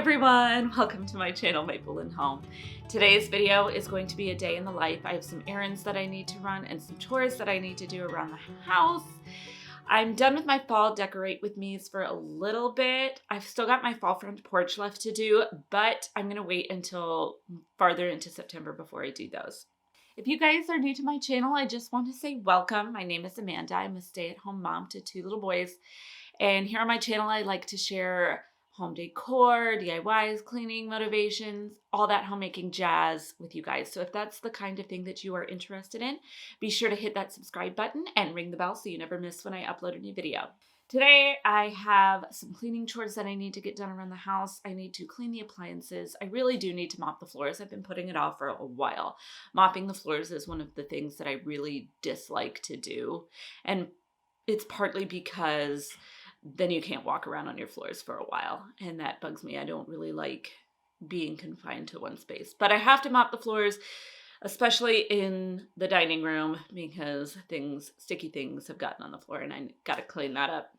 everyone, welcome to my channel, Maple and Home. Today's video is going to be a day in the life. I have some errands that I need to run and some chores that I need to do around the house. I'm done with my fall decorate with me's for a little bit. I've still got my fall front porch left to do, but I'm going to wait until farther into September before I do those. If you guys are new to my channel, I just want to say welcome. My name is Amanda. I'm a stay-at-home mom to 2 little boys. And here on my channel, I like to share home decor, DIYs, cleaning, motivations, all that homemaking jazz with you guys. So if that's the kind of thing that you are interested in, be sure to hit that subscribe button and ring the bell so you never miss when I upload a new video. Today, I have some cleaning chores that I need to get done around the house. I need to clean the appliances. I really do need to mop the floors. I've been putting it off for a while. Mopping the floors is one of the things that I really dislike to do. And it's partly because then you can't walk around on your floors for a while. And that bugs me. I don't really like being confined to one space. But I have to mop the floors, especially in the dining room, because sticky things have gotten on the floor and I got to clean that up.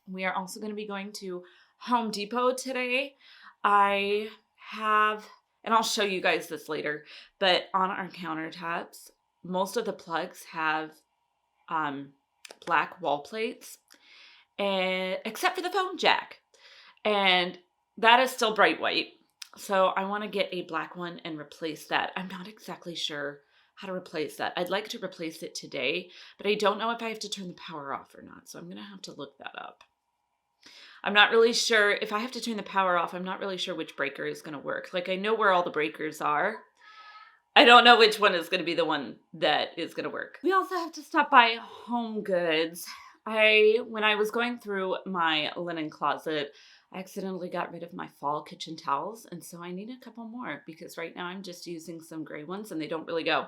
We are also going to be going to Home Depot today. I have, and I'll show you guys this later, but on our countertops, most of the plugs have black wall plates, and except for the phone jack, and that is still bright white. So I want to get a black one and replace that. I'm not exactly sure how to replace that. I'd like to replace it today, but I don't know if I have to turn the power off or not. So I'm going to have to look that up. I'm not really sure if I have to turn the power off. I'm not really sure which breaker is going to work. Like, I know where all the breakers are. I don't know which one is going to be the one that is going to work. We also have to stop by Home Goods. When I was going through my linen closet, I accidentally got rid of my fall kitchen towels, and so I need a couple more because right now I'm just using some gray ones and they don't really go.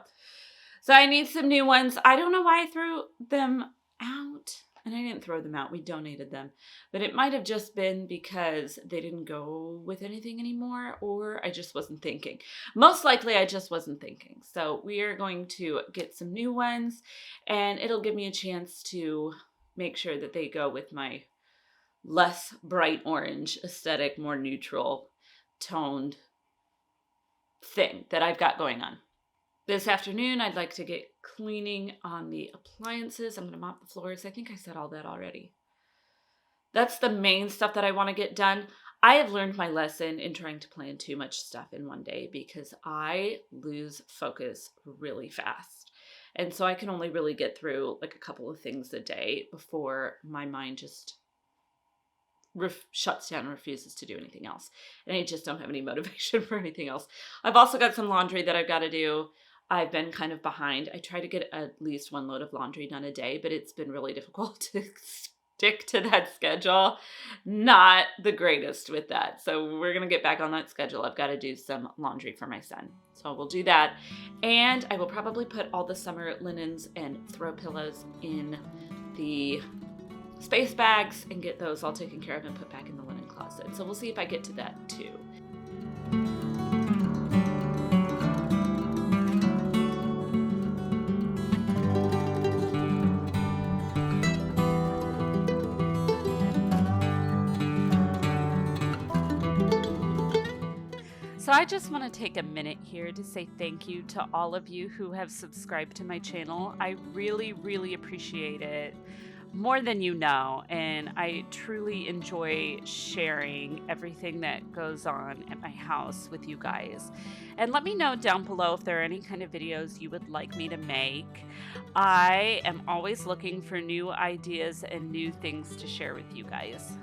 So I need some new ones. I don't know why I threw them out, and I didn't throw them out. We donated them, but it might have just been because they didn't go with anything anymore, or I just wasn't thinking. Most likely I just wasn't thinking. So we are going to get some new ones, and it'll give me a chance to make sure that they go with my less bright orange aesthetic, more neutral toned thing that I've got going on. This afternoon, I'd like to get cleaning on the appliances. I'm going to mop the floors. I think I said all that already. That's the main stuff that I want to get done. I have learned my lesson in trying to plan too much stuff in one day because I lose focus really fast. And so I can only really get through like a couple of things a day before my mind just shuts down and refuses to do anything else. And I just don't have any motivation for anything else. I've also got some laundry that I've got to do. I've been kind of behind. I try to get at least 1 load of laundry done a day, but it's been really difficult to stick to that schedule. Not the greatest with that. So we're going to get back on that schedule. I've got to do some laundry for my son. So we'll do that. And I will probably put all the summer linens and throw pillows in the space bags and get those all taken care of and put back in the linen closet. So we'll see if I get to that too. So I just want to take a minute here to say thank you to all of you who have subscribed to my channel. I really, really appreciate it. More than you know, and I truly enjoy sharing everything that goes on at my house with you guys. And let me know down below if there are any kind of videos you would like me to make. I am always looking for new ideas and new things to share with you guys.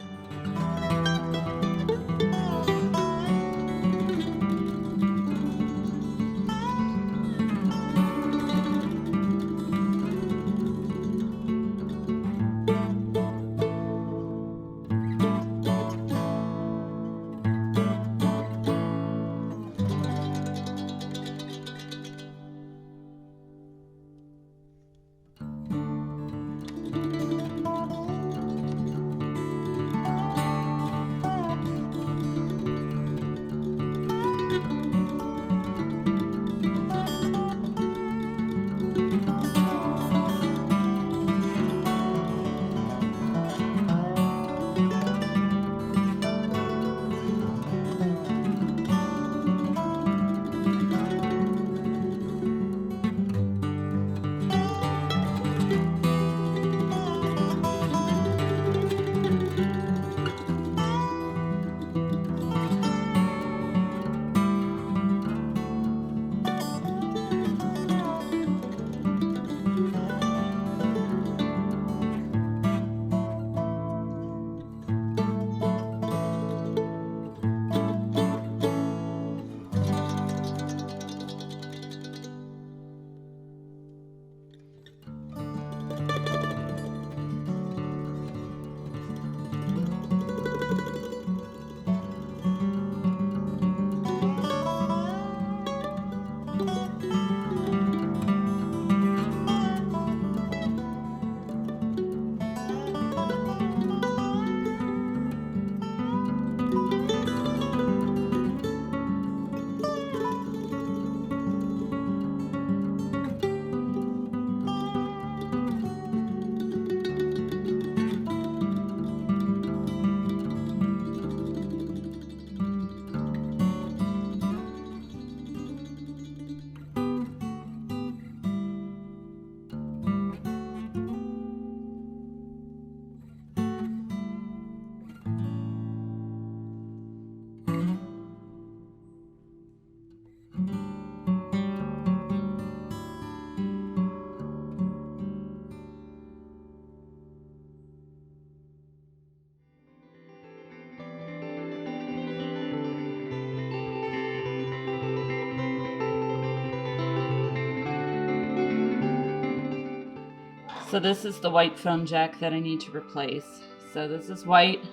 So this is the white phone jack that I need to replace. So this is white,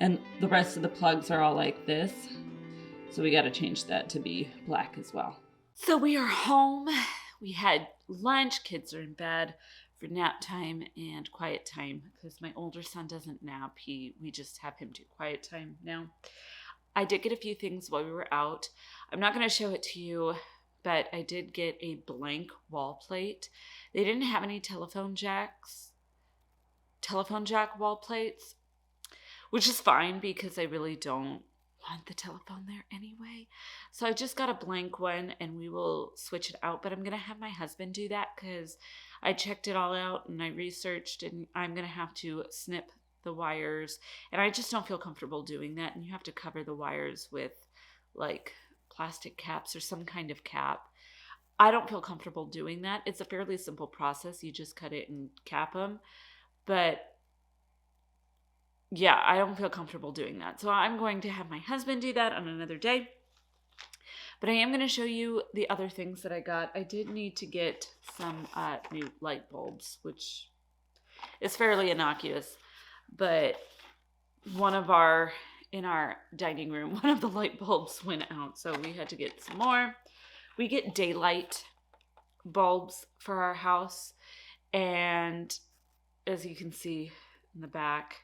and the rest of the plugs are all like this. So we got to change that to be black as well. So we are home. We had lunch. Kids are in bed for nap time and quiet time because my older son doesn't nap. We just have him do quiet time now. I did get a few things while we were out. I'm not going to show it to you, but I did get a blank wall plate. They didn't have any telephone jack wall plates, which is fine because I really don't want the telephone there anyway. So I just got a blank one and we will switch it out, but I'm going to have my husband do that because I checked it all out and I researched, and I'm going to have to snip the wires, and I just don't feel comfortable doing that. And you have to cover the wires with like plastic caps or some kind of cap. I don't feel comfortable doing that. It's a fairly simple process. You just cut it and cap them. But yeah, I don't feel comfortable doing that. So I'm going to have my husband do that on another day. But I am going to show you the other things that I got. I did need to get some new light bulbs, which is fairly innocuous. But in our dining room, one of the light bulbs went out. So we had to get some more. We get daylight bulbs for our house. And as you can see in the back,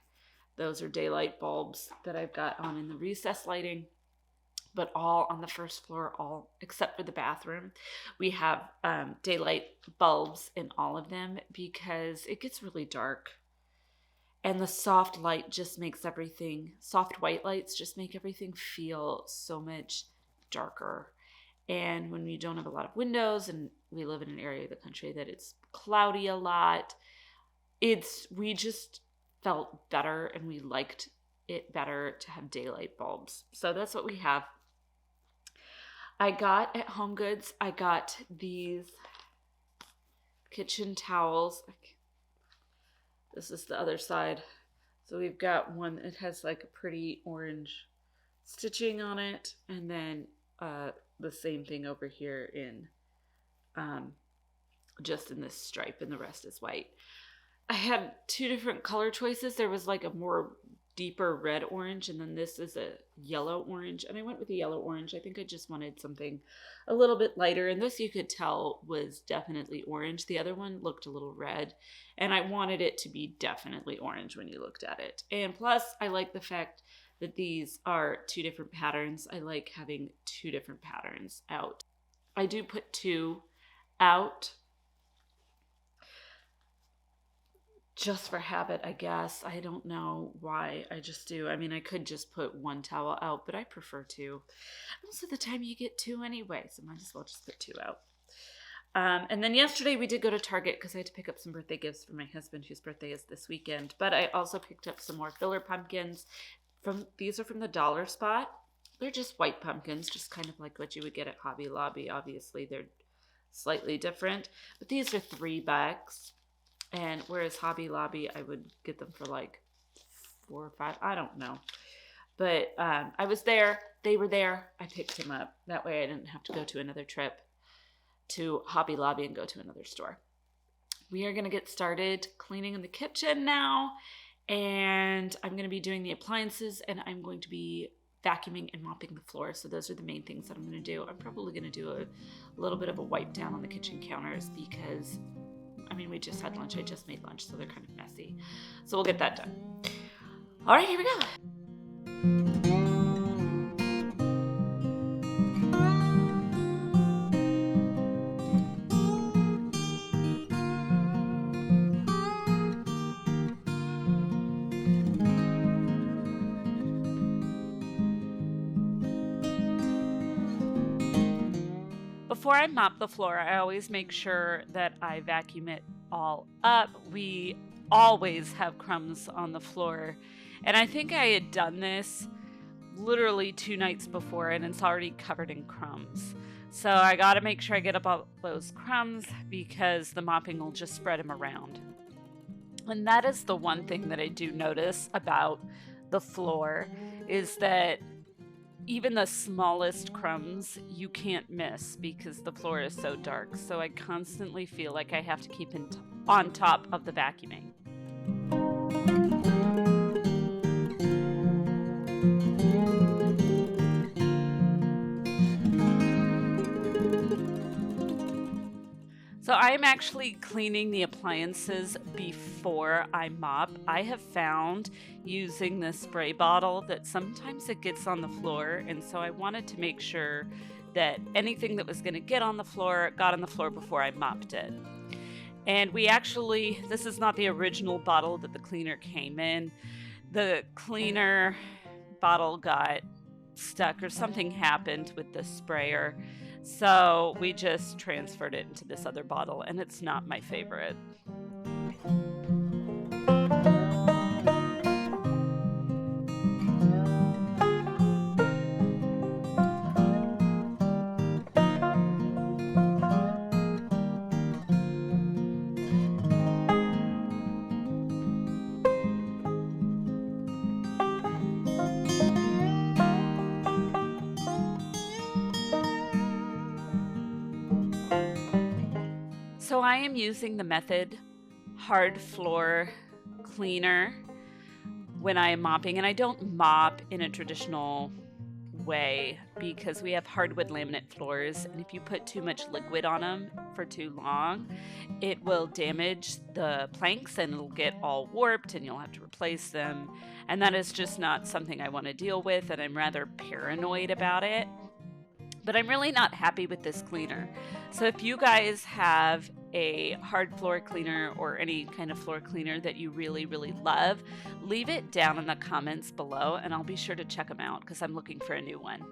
those are daylight bulbs that I've got on in the recess lighting, but all on the first floor, all except for the bathroom. We have daylight bulbs in all of them because it gets really dark. And the soft white lights just make everything feel so much darker. And when you don't have a lot of windows and we live in an area of the country that it's cloudy a lot, we just felt better and we liked it better to have daylight bulbs. So that's what we have. I got at Home Goods, I got these kitchen towels. This is the other side. So we've got one that has like a pretty orange stitching on it, and then the same thing over here in just in this stripe, and the rest is white. I had two different color choices. There was like a more deeper red orange, and then this is a yellow orange, and I went with the yellow orange. I think I just wanted something a little bit lighter, and this you could tell was definitely orange. The other one looked a little red, and I wanted it to be definitely orange when you looked at it. And plus, I like the fact that these are two different patterns. I like having two different patterns out. I do put two out just for habit, I guess. I don't know why. I just do. I mean, I could just put one towel out, but I prefer two. Most of the time you get two anyway, so might as well just put two out. And then yesterday we did go to Target because I had to pick up some birthday gifts for my husband, whose birthday is this weekend. But I also picked up some more filler pumpkins. These are from the Dollar Spot. They're just white pumpkins, just kind of like what you would get at Hobby Lobby. Obviously, they're slightly different. But these are $3. And whereas Hobby Lobby, I would get them for like $4 or $5. I don't know. But I was there. They were there. I picked them up. That way I didn't have to go to another trip to Hobby Lobby and go to another store. We are going to get started cleaning in the kitchen now. And I'm going to be doing the appliances, and I'm going to be vacuuming and mopping the floor. So those are the main things that I'm going to do. I'm probably going to do a little bit of a wipe down on the kitchen counters because, I mean, we just had lunch. I just made lunch, so they're kind of messy. So we'll get that done. All right, here we go. Before I mop the floor, I always make sure that I vacuum it all up. We always have crumbs on the floor, and I think I had done this literally 2 nights before, and it's already covered in crumbs. So I gotta make sure I get up all those crumbs because the mopping will just spread them around. And that is the one thing that I do notice about the floor, is that even the smallest crumbs you can't miss because the floor is so dark. So I constantly feel like I have to keep on top of the vacuuming. So I am actually cleaning the appliances before I mop. I have found using the spray bottle that sometimes it gets on the floor, and so I wanted to make sure that anything that was going to get on the floor got on the floor before I mopped it. And this is not the original bottle that the cleaner came in. The cleaner bottle got stuck or something happened with the sprayer. So we just transferred it into this other bottle, and it's not my favorite. So I am using the method hard floor cleaner when I am mopping, and I don't mop in a traditional way because we have hardwood laminate floors, and if you put too much liquid on them for too long, it will damage the planks and it'll get all warped and you'll have to replace them. And that is just not something I want to deal with, and I'm rather paranoid about it. But I'm really not happy with this cleaner. So if you guys have a hard floor cleaner or any kind of floor cleaner that you really, really love, leave it down in the comments below and I'll be sure to check them out because I'm looking for a new one.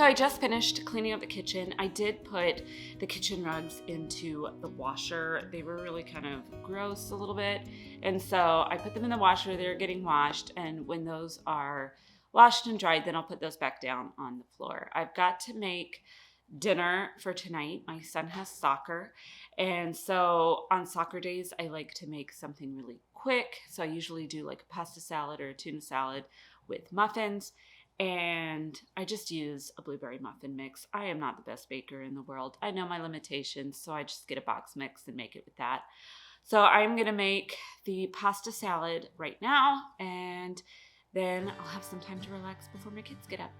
So I just finished cleaning up the kitchen. I did put the kitchen rugs into the washer. They were really kind of gross a little bit. And so I put them in the washer. They're getting washed. And when those are washed and dried, then I'll put those back down on the floor. I've got to make dinner for tonight. My son has soccer. And so on soccer days, I like to make something really quick. So I usually do like a pasta salad or a tuna salad with muffins. And I just use a blueberry muffin mix. I am not the best baker in the world. I know my limitations, so I just get a box mix and make it with that. So I'm going to make the pasta salad right now, and then I'll have some time to relax before my kids get up.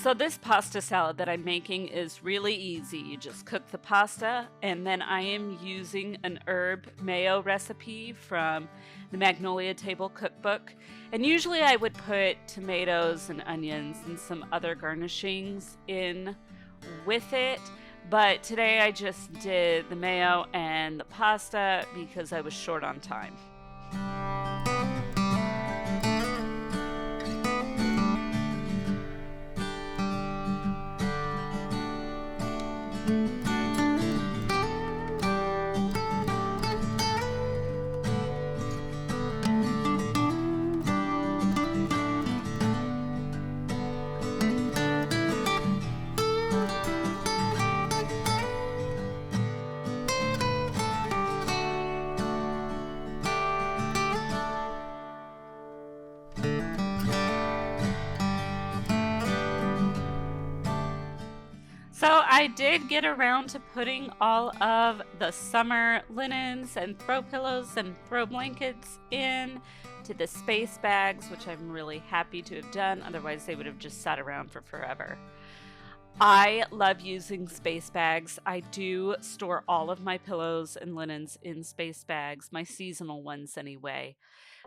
So this pasta salad that I'm making is really easy. You just cook the pasta, and then I am using an herb mayo recipe from the Magnolia Table Cookbook. And usually I would put tomatoes and onions and some other garnishings in with it. But today I just did the mayo and the pasta because I was short on time. So I did get around to putting all of the summer linens and throw pillows and throw blankets in to the space bags, which I'm really happy to have done. Otherwise, they would have just sat around for forever. I love using space bags. I do store all of my pillows and linens in space bags, my seasonal ones anyway,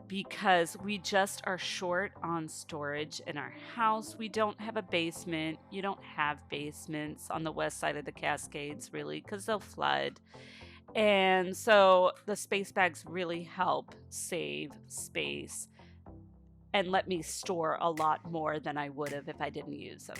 because we just are short on storage in our house. We don't have a basement. You don't have basements on the west side of the Cascades, really, because they'll flood. And so the space bags really help save space and let me store a lot more than I would have if I didn't use them.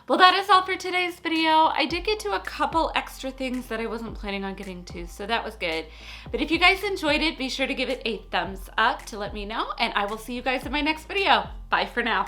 Well, that is all for today's video. I did get to a couple extra things that I wasn't planning on getting to, so that was good. But if you guys enjoyed it, be sure to give it a thumbs up to let me know, and I will see you guys in my next video. Bye for now.